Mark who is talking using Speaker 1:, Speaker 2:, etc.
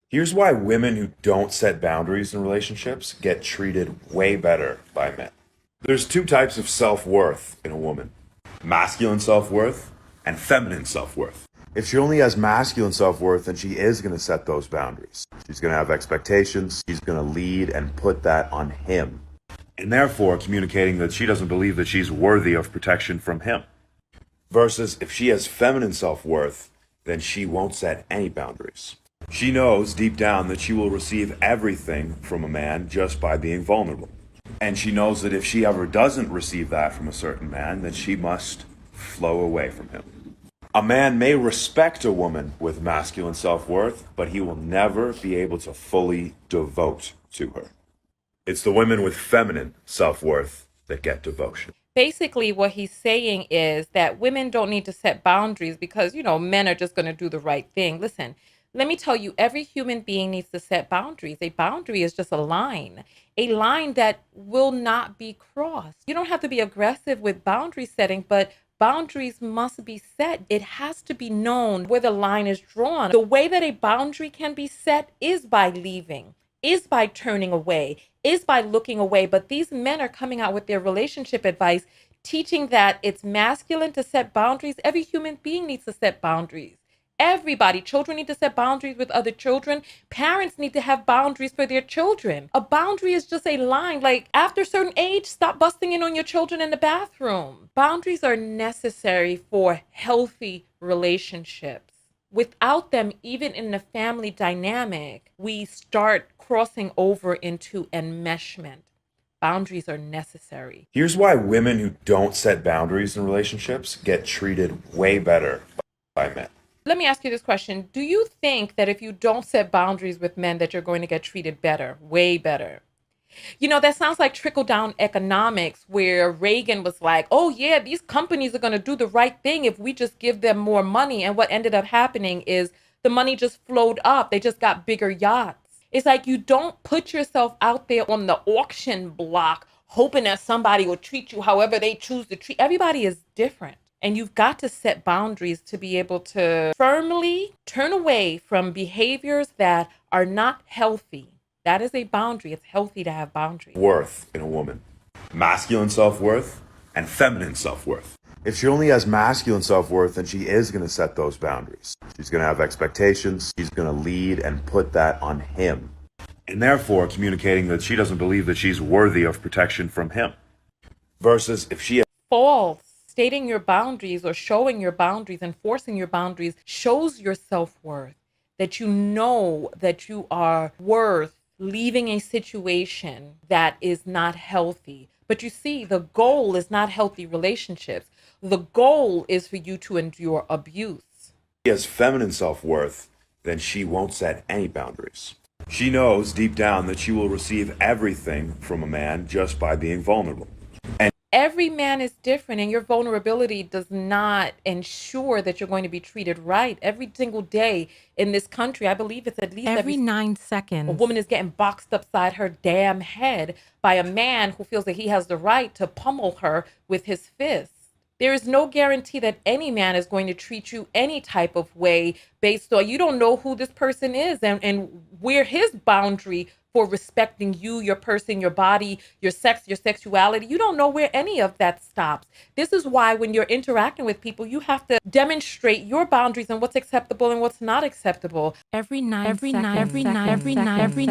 Speaker 1: Here's why women who don't set boundaries in relationships get treated way better by men. There's two types of self-worth in a woman: masculine self-worth and feminine self-worth. If she only has masculine self-worth, then she is going to set those boundaries. She's going to have expectations. She's going to lead and put that on him, and therefore communicating that she doesn't believe that she's worthy of protection from him. Versus if she has feminine self-worth, then she won't set any boundaries. She knows deep down that she will receive everything from a man just by being vulnerable. And she knows that if she ever doesn't receive that from a certain man, then she must flow away from him. A man may respect a woman with masculine self-worth, but he will never be able to fully devote to her. It's the women with feminine self-worth that get devotion.
Speaker 2: Basically, what he's saying is that women don't need to set boundaries because, men are just going to do the right thing. Listen, let me tell you, every human being needs to set boundaries. A boundary is just a line that will not be crossed. You don't have to be aggressive with boundary setting, but boundaries must be set. It has to be known where the line is drawn. The way that a boundary can be set is by leaving, is by turning away, is by looking away. But these men are coming out with their relationship advice, teaching that it's masculine to set boundaries. Every human being needs to set boundaries. Everybody, children need to set boundaries with other children. Parents need to have boundaries for their children. A boundary is just a line. Like after a certain age, stop busting in on your children in the bathroom. Boundaries are necessary for healthy relationships. Without them, even in the family dynamic, we start crossing over into enmeshment. Boundaries are necessary.
Speaker 1: Here's why women who don't set boundaries in relationships get treated way better by men.
Speaker 2: Let me ask you this question. Do you think that if you don't set boundaries with men that you're going to get treated better, way better? That sounds like trickle down economics where Reagan was like, oh yeah, these companies are going to do the right thing if we just give them more money. And what ended up happening is the money just flowed up. They just got bigger yachts. It's like you don't put yourself out there on the auction block hoping that somebody will treat you however they choose to treat. Everybody is different. And you've got to set boundaries to be able to firmly turn away from behaviors that are not healthy. That is a boundary. It's healthy to have boundaries.
Speaker 1: Worth in a woman: masculine self-worth and feminine self-worth. If she only has masculine self-worth, then she is going to set those boundaries. She's going to have expectations. She's going to lead and put that on him, and therefore communicating that she doesn't believe that she's worthy of protection from him. Versus if she has
Speaker 2: False. Stating your boundaries or showing your boundaries, enforcing your boundaries shows your self-worth, that you know that you are worth leaving a situation that is not healthy. But you see, the goal is not healthy relationships. The goal is for you to endure abuse.
Speaker 1: has feminine self-worth, then she won't set any boundaries. She knows deep down that she will receive everything from a man just by being vulnerable. And
Speaker 2: Every man is different, and your vulnerability does not ensure that you're going to be treated right. Every single day in this country, I believe it's at least
Speaker 3: Every 9 seconds.
Speaker 2: a woman is getting boxed upside her damn head by a man who feels that he has the right to pummel her with his fists. There is no guarantee that any man is going to treat you any type of way based on you don't know who this person is and where his boundary for respecting you, your person, your body, your sex, your sexuality. You don't know where any of that stops. This is why when you're interacting with people, you have to demonstrate your boundaries and what's acceptable and what's not acceptable.
Speaker 3: Every 9 seconds. Every 9 seconds.